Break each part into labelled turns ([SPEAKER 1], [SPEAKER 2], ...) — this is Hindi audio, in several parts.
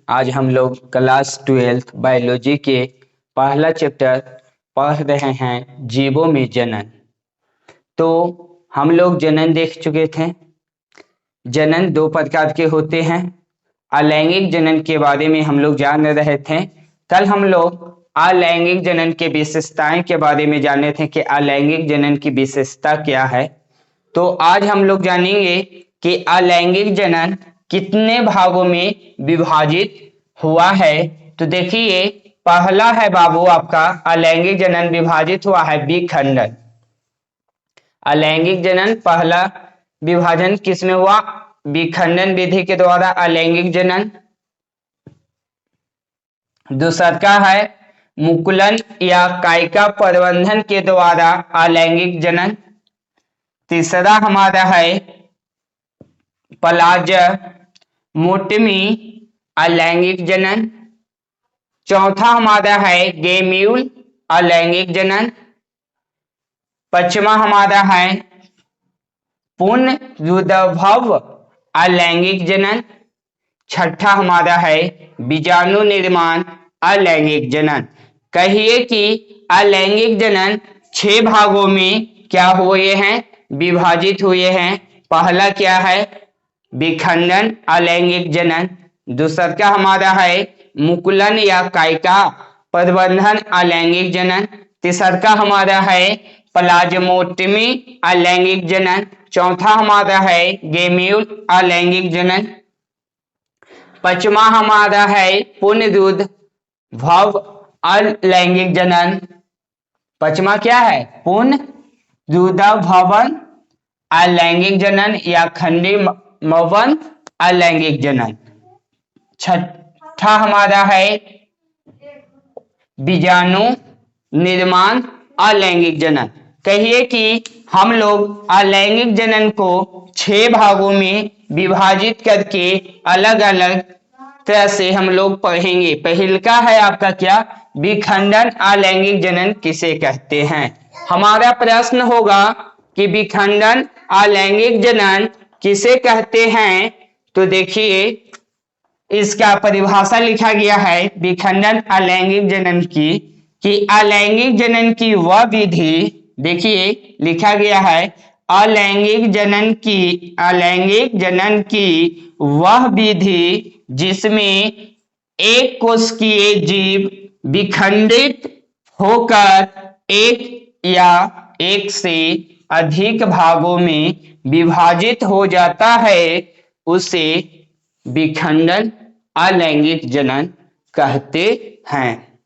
[SPEAKER 1] आज हम लोग क्लास 12 बायोलॉजी के पहला चैप्टर पढ़ रहे हैं, जीवों में जनन। तो हम लोग जनन देख चुके थे। जनन दो प्रकार के होते हैं। अलैंगिक जनन के बारे में हम लोग जान रहे थे। कल हम लोग अलैंगिक जनन के विशेषताएं के बारे में जाने थे कि अलैंगिक जनन की विशेषता क्या है। तो आज हम लोग जानेंगे कि अलैंगिक जनन कितने भागों में विभाजित हुआ है। तो देखिए, पहला है बाबू आपका अलैंगिक जनन विभाजित हुआ है विखंडन। अलैंगिक जनन पहला विभाजन किसमें हुआ? विखंडन विधि के द्वारा अलैंगिक जनन। दूसरा है मुकुलन या कायिका प्रबंधन के द्वारा अलैंगिक जनन। तीसरा हमारा है प्लाज्मोटमी अलैंगिक जनन। चौथा हमारा है गेम्यूल अलैंगिक जनन। पांचवा हमारा है पुनरुद्भव अलैंगिक जनन। छठा हमारा है बीजाणु निर्माण अलैंगिक जनन। कहिए कि अलैंगिक जनन 6 भागों में क्या हुए हैं? विभाजित हुए हैं। पहला क्या है? विखंडन अलैंगिक जनन। दूसरा हमारा है मुकुलन या कायिका प्रबंधन अलैंगिक जनन। तीसरा हमारा है प्लाज्मोटमी अलैंगिक जनन। चौथा हमारा है गेम्यूल अलैंगिक जनन। पांचवा हमारा है पुनरुद्भव अलैंगिक जनन। पांचवा क्या है? पुनरुद्भवन अलैंगिक जनन या खंडीमवन अलैंगिक जनन। छठा हमारा है बीजाणु निर्माण अलैंगिक जनन। कहिए कि हम लोग अलैंगिक जनन को 6 भागों में विभाजित करके अलग अलग तरह से हम लोग पढ़ेंगे। पहला है आपका क्या? विखंडन अलैंगिक जनन किसे कहते हैं? हमारा प्रश्न होगा कि विखंडन अलैंगिक जनन किसे कहते हैं। तो देखिए, इसका परिभाषा लिखा गया है विखंडन अलैंगिक जनन की कि अलैंगिक जनन की वह विधि, देखिए लिखा गया है अलैंगिक जनन की वह विधि जिसमें एक कोशिकीय जीव विखंडित होकर एक या एक से अधिक भागों में विभाजित हो जाता है, उसे विखंडन अलैंगिक जनन कहते हैं।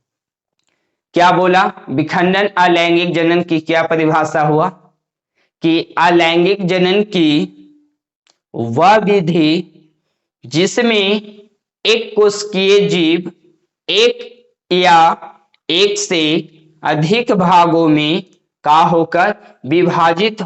[SPEAKER 1] क्या बोला? विखंडन अलैंगिक जनन की क्या परिभाषा हुआ कि अलैंगिक जनन की वह विधि जिसमें एक कोशिकीय जीव एक या एक से अधिक भागों में का होकर विभाजित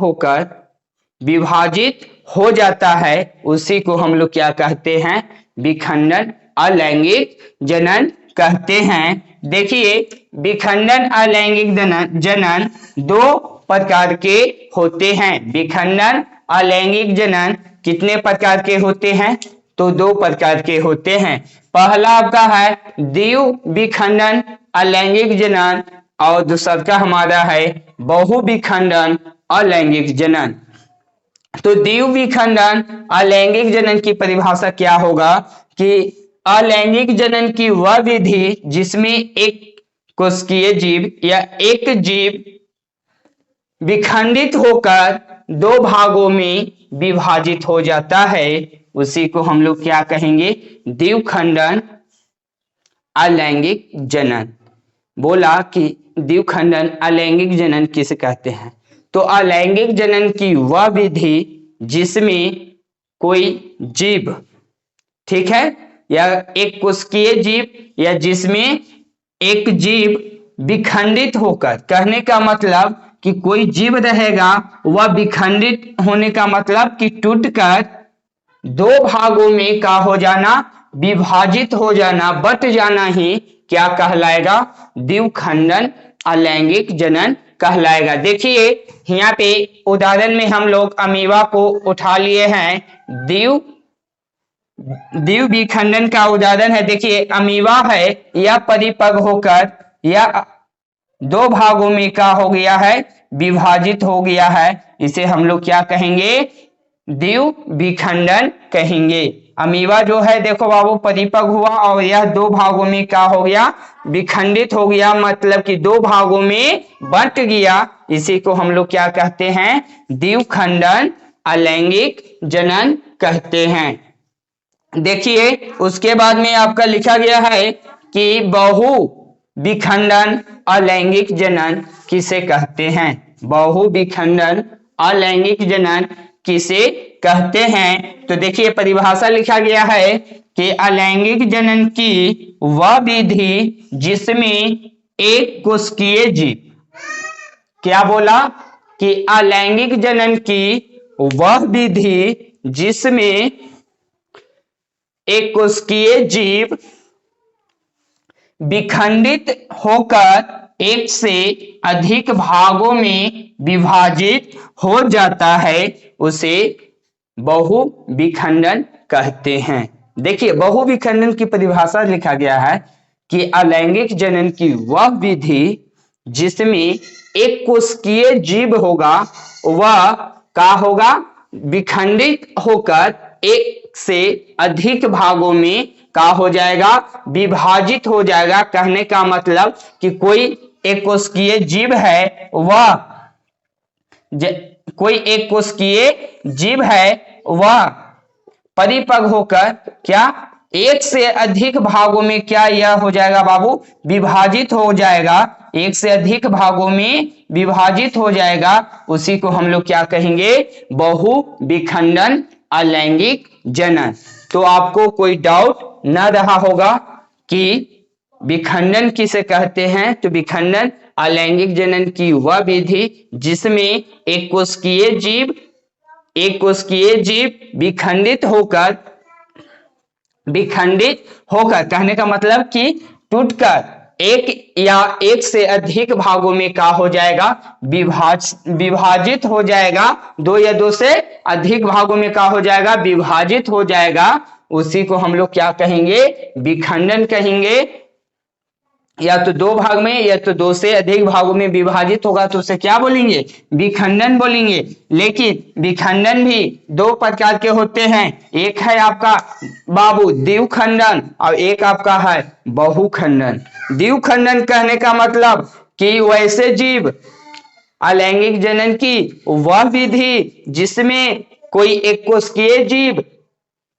[SPEAKER 1] हो जाता है, उसी को हम लोग क्या कहते हैं? विखंडन अलैंगिक जनन कहते हैं। देखिए, विखंडन अलैंगिक जनन 2 प्रकार के होते हैं। विखंडन अलैंगिक जनन कितने प्रकार के होते हैं? तो 2 प्रकार के होते हैं। पहला आपका है द्विविखंडन अलैंगिक जनन और दूसरा हमारा है बहुविखंडन अलैंगिक जनन। तो द्विविखंडन अलैंगिक जनन की परिभाषा क्या होगा कि अलैंगिक जनन की वह विधि जिसमें एक कोशिकीय जीव या एक जीव विखंडित होकर 2 भागों में विभाजित हो जाता है, उसी को हम लोग क्या कहेंगे? द्विखंडन अलैंगिक जनन। बोला कि द्विखंडन अलैंगिक जनन किसे कहते हैं? तो अलैंगिक जनन की वह विधि जिसमें कोई जीव, ठीक है, या एक कोशिकीय जीव या जिसमें एक जीव विखंडित होकर, कहने का मतलब कि कोई जीव रहेगा वह विखंडित होने का मतलब कि टूटकर 2 भागों में का हो जाना, विभाजित हो जाना, बट जाना ही क्या कहलाएगा? द्विखंडन अलैंगिक जनन कहलाएगा। देखिए यहाँ पे उदाहरण में हम लोग अमीबा को उठा लिए हैं। द्विविखंडन का उदाहरण है, देखिए अमीबा है, यह परिपक्व होकर या दो भागों में क्या हो गया है, विभाजित हो गया है। इसे हम लोग क्या कहेंगे, द्विविखंडन कहेंगे। अमीबा जो है देखो बाबू परिपक्व हुआ और यह दो भागों में क्या हो गया, विखंडित हो गया, मतलब कि दो भागों में बंट गया। इसी को हम लोग क्या कहते हैं, द्विखंडन अलैंगिक जनन कहते हैं। देखिए उसके बाद में आपका लिखा गया है कि बहु विखंडन अलैंगिक जनन किसे कहते हैं, बहु विखंडन अलैंगिक जनन किसे कहते हैं। तो देखिए परिभाषा लिखा गया है कि अलैंगिक जनन की वह विधि जिसमें एक कोशिकीय जीव, क्या बोला कि अलैंगिक जनन की वह विधि जिसमें एक कोशिकीय जीव विखंडित होकर एक से अधिक भागों में विभाजित हो जाता है, उसे बहु विखंडन कहते हैं। देखिए बहु विखंडन की परिभाषा लिखा गया है कि अलैंगिक जनन की वह विधि जिसमें एक कोशिकीय जीव होगा, वह क्या होगा, विखंडित होकर एक से अधिक भागों में क्या हो जाएगा, विभाजित हो जाएगा। कहने का मतलब कि कोई एक कोशिकीय जीव है, वह कोई एक कोशिकीय जीव है, वह परिपक्व होकर क्या एक से अधिक भागों में क्या यह हो जाएगा बाबू, विभाजित हो जाएगा, एक से अधिक भागों में विभाजित हो जाएगा। उसी को हम लोग क्या कहेंगे, बहु विखंडन अलैंगिक जनन। तो आपको कोई डाउट न रहा होगा कि विखंडन किसे कहते हैं। तो विखंडन अलैंगिक जनन की वह विधि जिसमें एक कोशिकीय जीव विखंडित होकर कहने का मतलब कि टूटकर एक या एक से अधिक भागों में क्या हो जाएगा, विभाजित हो जाएगा, दो या दो से अधिक भागों में क्या हो जाएगा, विभाजित हो जाएगा। उसी को हम लोग क्या कहेंगे, विखंडन कहेंगे। या तो दो भाग में या तो दो से अधिक भागों में विभाजित होगा तो उसे क्या बोलेंगे, विखंडन बोलेंगे। लेकिन विखंडन भी दो प्रकार के होते हैं, एक है आपका बाबू द्विखंडन और एक आपका है बहुखंडन। द्विखंडन कहने का मतलब कि वैसे जीव, अलैंगिक जनन की वह विधि जिसमें कोई एक कोशिकीय जीव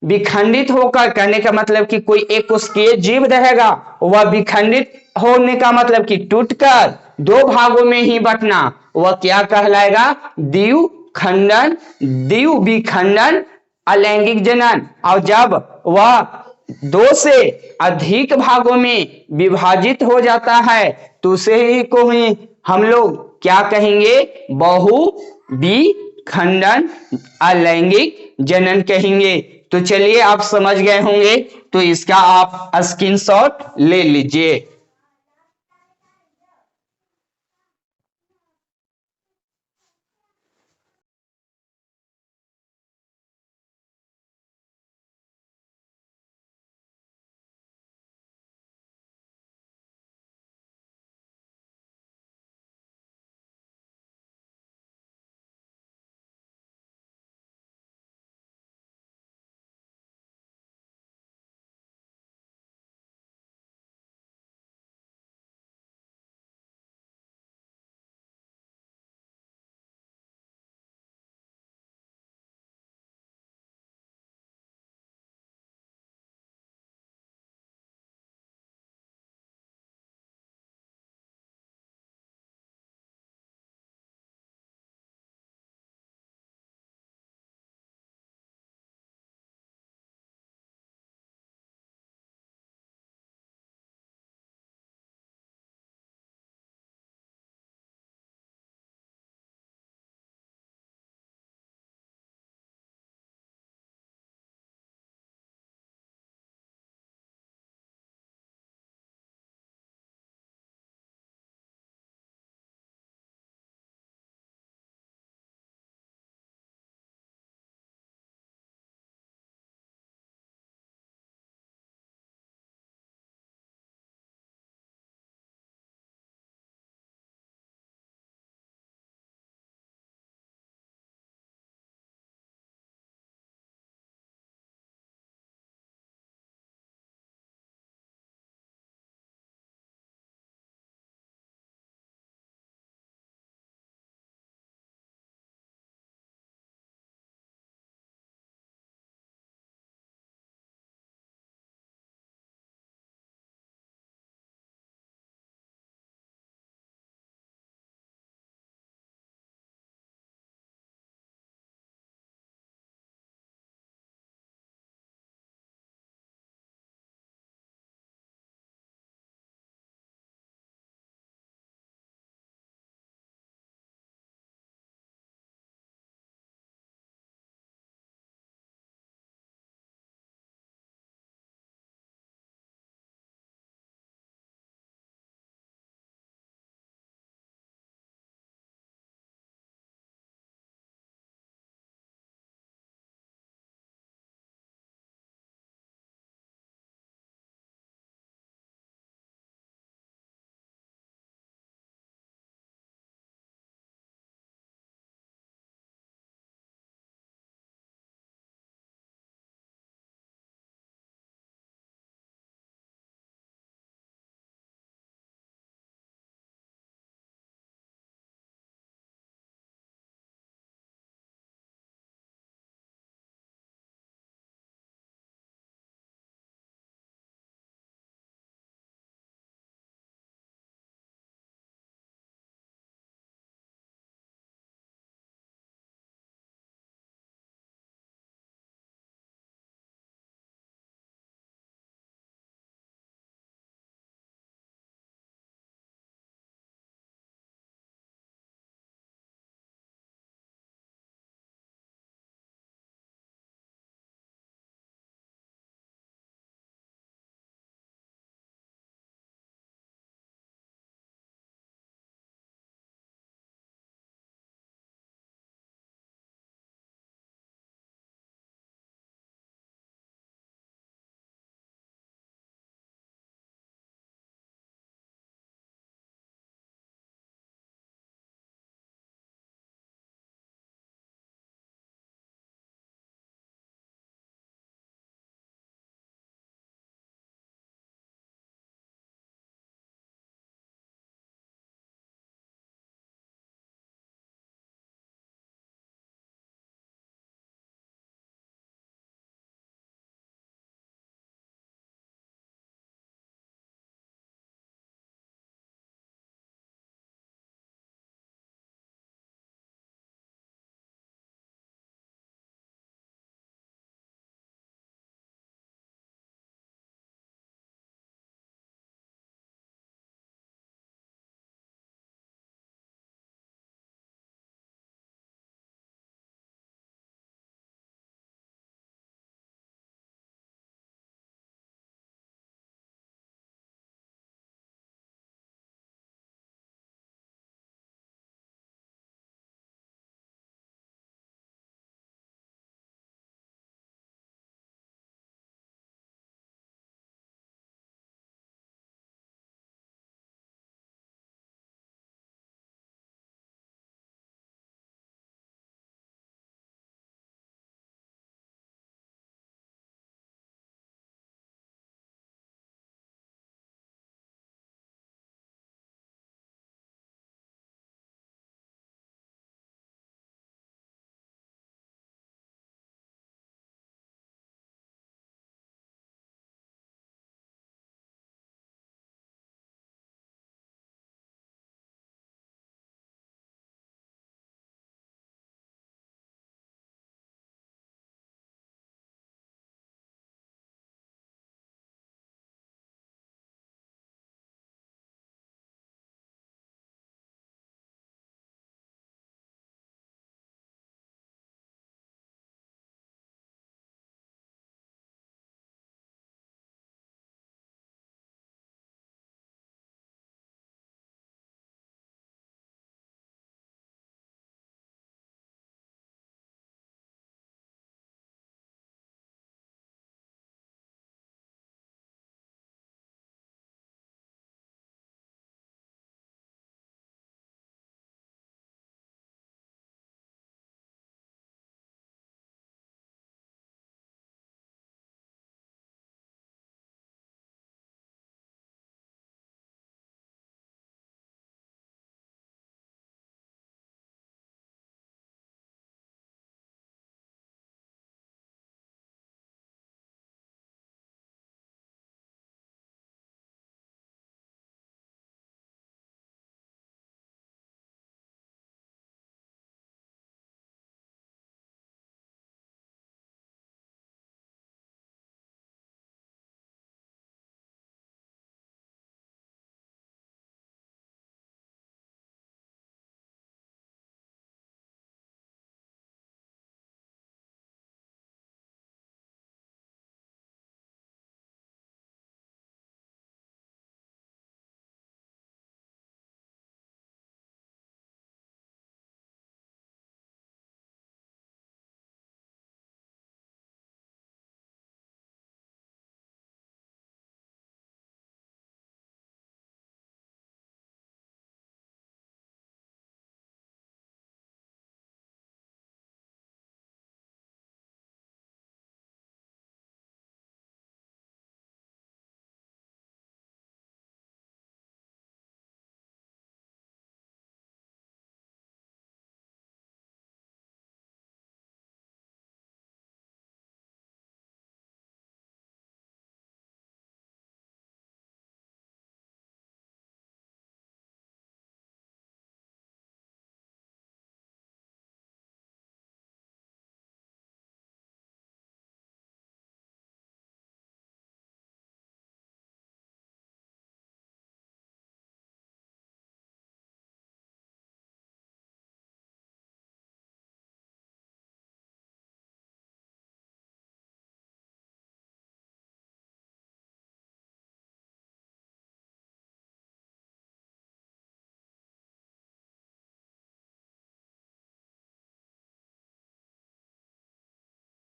[SPEAKER 1] विखंडित होकर, कहने का मतलब कि कोई एक कोशिकीय जीव रहेगा, वह विखंडित होने का मतलब कि टूटकर दो भागों में ही बंटना, वह क्या कहलाएगा, द्विखंडन, द्विविखंडन अलैंगिक जनन। और जब वह दो से अधिक भागों में विभाजित हो जाता है तो उसे ही को ही हम लोग क्या कहेंगे, बहु विखंडन अलैंगिक जनन कहेंगे। तो चलिए आप समझ गए होंगे, तो इसका आप स्क्रीनशॉट ले लीजिए।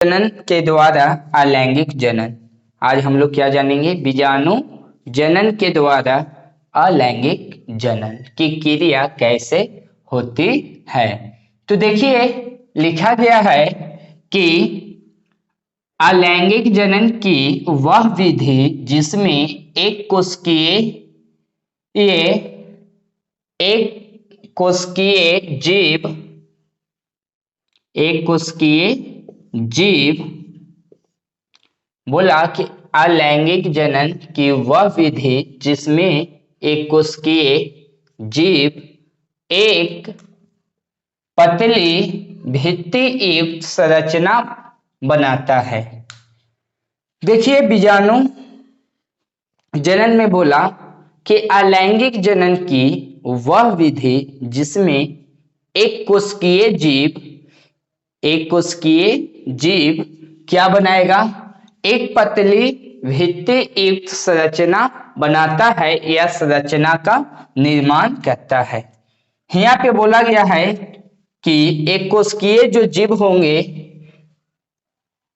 [SPEAKER 1] जनन के द्वारा अलैंगिक जनन। आज हम लोग क्या जानेंगे? बीजाणु जनन के द्वारा अलैंगिक जनन की क्रिया कैसे होती है। तो देखिए लिखा गया है कि अलैंगिक जनन की वह विधि जिसमें एक कोशिकीय जीव बोला कि अलैंगिक जनन की वह विधि जिसमें एक कोशिकीय जीव एक पतली भित्ति युक्त संरचना बनाता है। देखिए बीजाणु जनन में बोला कि अलैंगिक जनन की वह विधि जिसमें एक कोशिकीय जीव क्या बनाएगा? एक पतली भित्ति युक्त संरचना बनाता है या संरचना का निर्माण करता है। यहाँ पे बोला गया है कि एक कोशिकीय जो जीव होंगे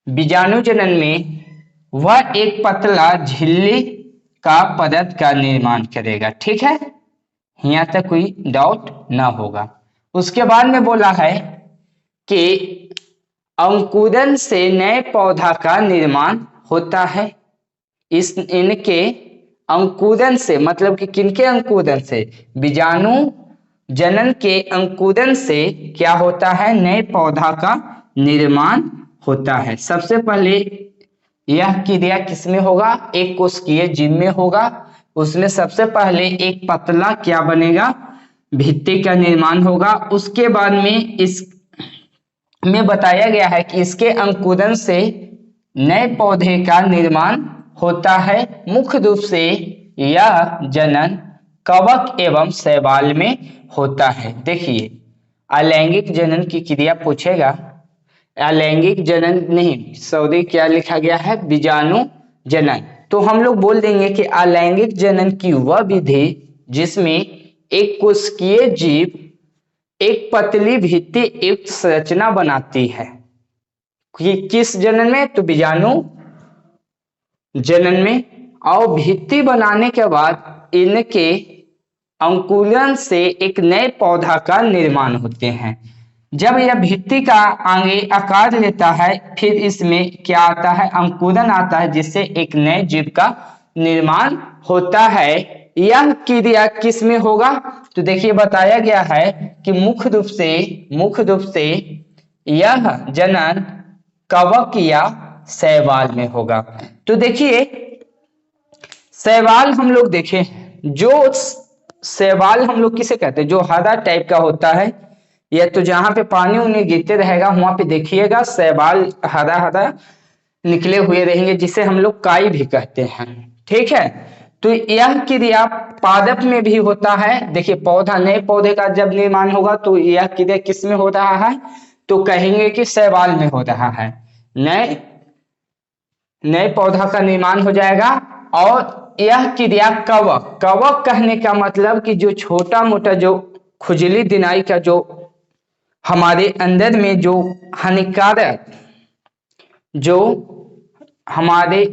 [SPEAKER 1] बीजाणु जनन में, वह एक पतला झिल्ली का पदार्थ का निर्माण करेगा। ठीक है, यहाँ तक कोई डाउट ना होगा। उसके बाद में बोला है कि अंकुरन से नए पौधा का निर्माण होता है। इनके अंकुरन से मतलब कि किनके अंकुरन से? बीजाणु जनन के अंकुरन से क्या होता है? नए पौधा का निर्माण होता है। सबसे पहले यह क्रिया किसमें होगा? एक कोशिकीय जीव में होगा। उसमें सबसे पहले एक पतला क्या बनेगा? भित्ति का निर्माण होगा। उसके बाद में इसमें बताया गया है कि इसके अंकुरन से नए पौधे का निर्माण होता है। मुख्य रूप से यह जनन कवक एवं शैवाल में होता है। देखिए अलैंगिक जनन की क्रिया पूछेगा, अलैंगिक जनन नहीं, सॉरी क्या लिखा गया है? बीजाणु जनन। तो हम लोग बोल देंगे कि अलैंगिक जनन की वह विधि जिसमें एक कोशिकीय जीव एक पतली भित्ति युक्त संरचना बनाती है। किस जनन में? तो बीजाणु जनन में। और भित्ति बनाने के बाद इनके अंकुरण से एक नए पौधा का निर्माण होते हैं। जब यह भित्ति का आगे आकार लेता है, फिर इसमें क्या आता है? अंकुरण आता है, जिससे एक नए जीव का निर्माण होता है। यह क्रिया किस में होगा? तो देखिए बताया गया है कि मुख्य रूप से यह जनन कवक या शैवाल में होगा। तो देखिए शैवाल हम लोग देखें, जो शैवाल हम लोग किसे कहते हैं? जो हरा टाइप का होता है, या तो जहां पे पानी उन्हें गिरते रहेगा वहां पे देखिएगा शैवाल हरा हरा निकले हुए रहेंगे, जिसे हम लोग काई भी कहते हैं। ठीक है, तो यह क्रिया पादप में भी होता है। देखिए पौधा, नए पौधे का जब निर्माण होगा तो यह क्रिया किस में हो रहा है? तो कहेंगे कि शैवाल में हो रहा है। नए पौधा का निर्माण हो जाएगा। और यह क्रिया कवक कहने का मतलब कि जो छोटा मोटा जो खुजली दिनाई का जो हमारे अंदर में जो हानिकारक, जो हमारे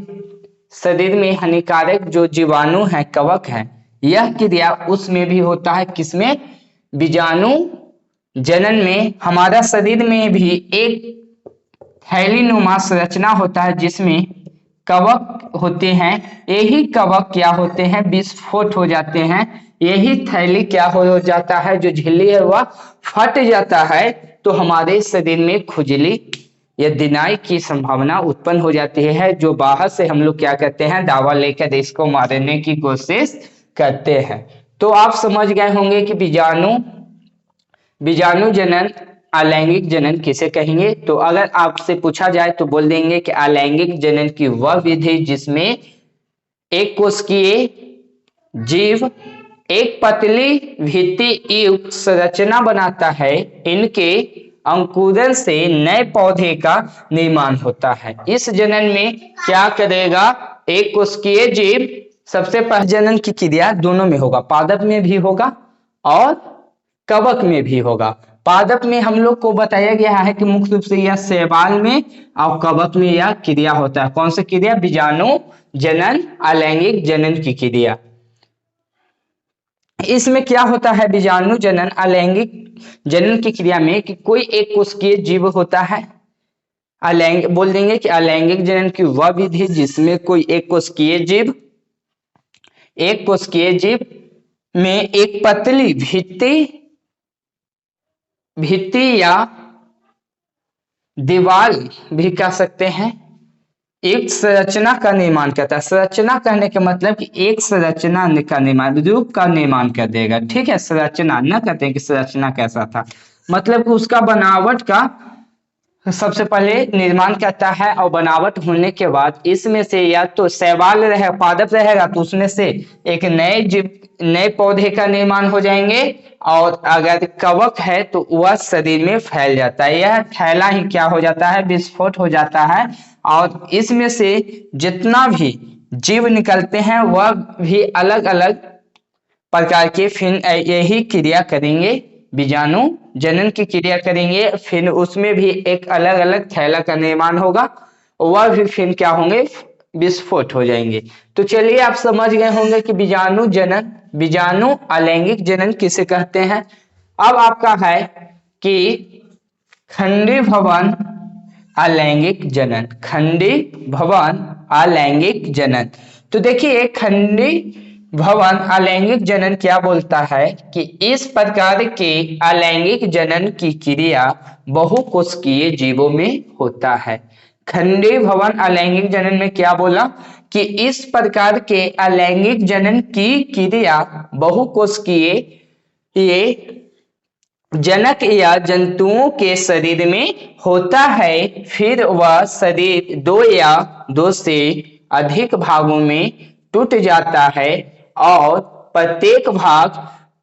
[SPEAKER 1] शरीर में हानिकारक जो जीवाणु है, कवक है, यह क्रिया उसमें भी होता है। किसमें? बीजाणु जनन में। हमारा शरीर में भी एक थैलीनुमा संरचना होता है जिसमें कवक होते हैं। यही कवक क्या होते हैं? विस्फोट हो जाते हैं। यही थैली क्या हो जाता है? जो झिल्ली है वह फट जाता है, तो हमारे शरीर में खुजली या दिनाई की संभावना उत्पन्न हो जाती है, जो बाहर से हम लोग क्या करते हैं? दवा लेकर इसको मारने की कोशिश करते हैं। तो आप समझ गए होंगे कि बीजाणु जनन अलैंगिक जनन किसे कहेंगे। तो अगर आपसे पूछा जाए तो बोल देंगे कि अलैंगिक जनन की वह विधि जिसमें एक कोशिकीय जीव एक पतली भित्ति युक्त संरचना बनाता है। इनके अंकुरण से नए पौधे का निर्माण होता है। इस जनन में क्या करेगा? एक कोशिकीय जीव सबसे पहले जनन की क्रिया दोनों में होगा, पादप में भी होगा और कवक में भी होगा। पादप में हम लोग को बताया गया है कि मुख्य रूप से यह शैवाल में और कवक में यह क्रिया होता है। कौन सी क्रिया? बीजाणु जनन, अलैंगिक जनन की क्रिया। इसमें क्या होता है बीजाणु जनन अलैंगिक जनन की क्रिया में कि कोई एक कोशिकीय जीव होता है। बोल देंगे कि अलैंगिक जनन की वह विधि जिसमें कोई एक कोशिकीय जीव में एक पतली भित्ति या दीवार भी कह सकते हैं, एक संरचना का निर्माण करता है। संरचना कहने के मतलब कि एक संरचना का निर्माण, रूप का निर्माण कर देगा। ठीक है, संरचना न कहते हैं कि संरचना कैसा था, मतलब कि उसका बनावट का सबसे पहले निर्माण करता है और बनावट होने के बाद इसमें से या तो शैवाल रहेगा, पादप रहेगा तो उसमें से एक नए पौधे का निर्माण हो जाएंगे, और अगर कवक है तो वह शरीर में फैल जाता है। यह फैला ही क्या हो जाता है? विस्फोट हो जाता है, और इसमें से जितना भी जीव निकलते हैं वह भी अलग अलग प्रकार के फिर यही क्रिया करेंगे, बीजाणु जनन की क्रिया करेंगे। फिर उसमें भी एक अलग अलग थैला का निर्माण होगा, वह भी फिर क्या होंगे? विस्फोट हो जाएंगे। तो चलिए आप समझ गए होंगे कि बीजाणु अलैंगिक जनन किसे कहते हैं। अब आपका है कि खंडी भवन अलैंगिक जनन, खंडी भवन अलैंगिक जनन। तो देखिए खंडी भवन अलैंगिक जनन क्या बोलता है कि इस प्रकार के अलैंगिक जनन की क्रिया बहुकोशिकीय जीवों में होता है। खंडी भवन अलैंगिक जनन में क्या बोला कि इस प्रकार के अलैंगिक जनन की क्रिया बहुकोशिकीय जनक या जंतुओं के शरीर में होता है। फिर वह शरीर दो या दो से अधिक भागों में टूट जाता है और प्रत्येक भाग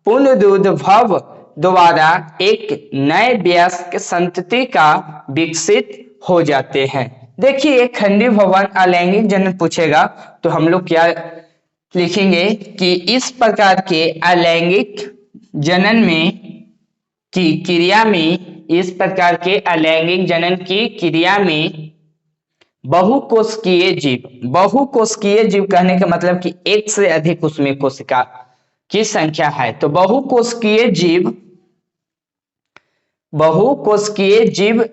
[SPEAKER 1] पुनरुद्भव द्वारा एक नए वयस्क संतति का विकसित हो जाते हैं। देखिए खंडी भवन अलैंगिक जनन पूछेगा तो हम लोग क्या लिखेंगे कि इस प्रकार के अलैंगिक जनन में की क्रिया में, इस प्रकार के अलैंगिक जनन की क्रिया में बहुकोशिकीय जीव कहने का मतलब कि एक से अधिक उसमें कोशिका की संख्या है। तो बहुकोशिकीय जीव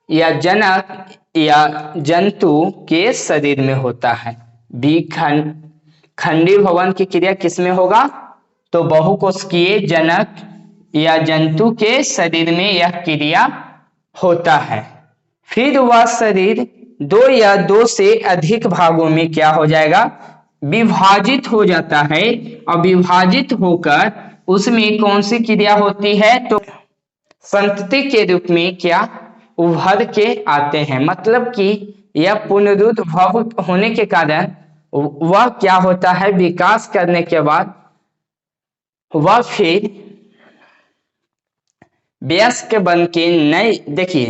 [SPEAKER 1] या जनक या जंतु के शरीर में होता है। खंडी भवन की क्रिया किसमें होगा? तो बहुकोशिकीय जनक या जंतु के शरीर में यह क्रिया होता है। फिर वह शरीर दो या दो से अधिक भागों में क्या हो जाएगा? विभाजित हो जाता है, और विभाजित होकर उसमें कौन सी क्रिया होती है? तो संतति के रूप में क्या उभर के आते हैं। मतलब कि यह पुनरुद्भव होने के कारण वह क्या होता है? विकास करने के बाद वह फिर वयस्क बन के नए, देखिए